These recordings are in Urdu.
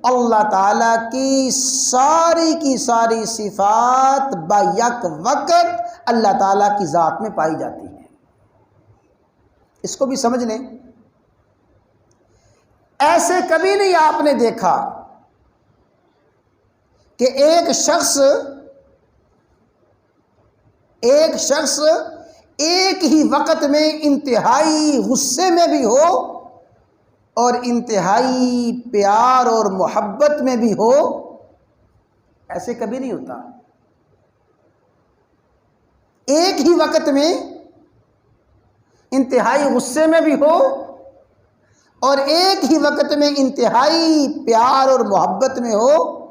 اللہ تعالیٰ کی ساری صفات بیک وقت اللہ تعالیٰ کی ذات میں پائی جاتی ہیں۔ اس کو بھی سمجھ لیں، ایسے کبھی نہیں آپ نے دیکھا کہ ایک شخص ایک ہی وقت میں انتہائی غصے میں بھی ہو اور انتہائی پیار اور محبت میں بھی ہو۔ ایسے کبھی نہیں ہوتا۔ ایک ہی وقت میں انتہائی غصے میں بھی ہو اور ایک ہی وقت میں انتہائی پیار اور محبت میں ہو،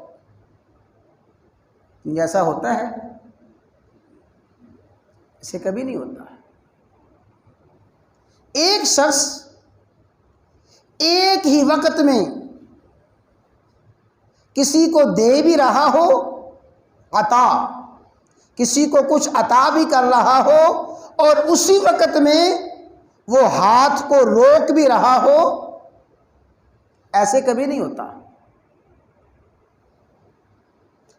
ایسا ہوتا ہے؟ ایسے کبھی نہیں ہوتا۔ ایک شخص ایک ہی وقت میں کسی کو دے بھی رہا ہو عطا، کسی کو کچھ عطا بھی کر رہا ہو، اور اسی وقت میں وہ ہاتھ کو روک بھی رہا ہو، ایسے کبھی نہیں ہوتا۔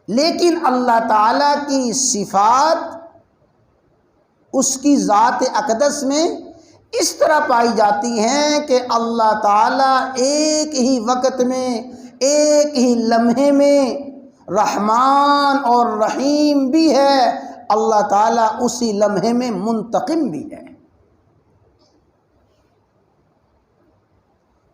لیکن اللہ تعالیٰ کی صفات اس کی ذات اقدس میں اس طرح پائی جاتی ہیں کہ اللہ تعالیٰ ایک ہی وقت میں، ایک ہی لمحے میں رحمان اور رحیم بھی ہے، اللہ تعالیٰ اسی لمحے میں منتقم بھی ہے۔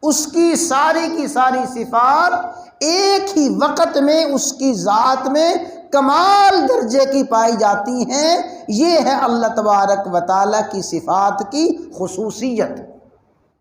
اس کی ساری صفات ایک ہی وقت میں اس کی ذات میں کمال درجے کی پائی جاتی ہیں۔ یہ ہے اللہ تبارک و تعالیٰ کی صفات کی خصوصیت۔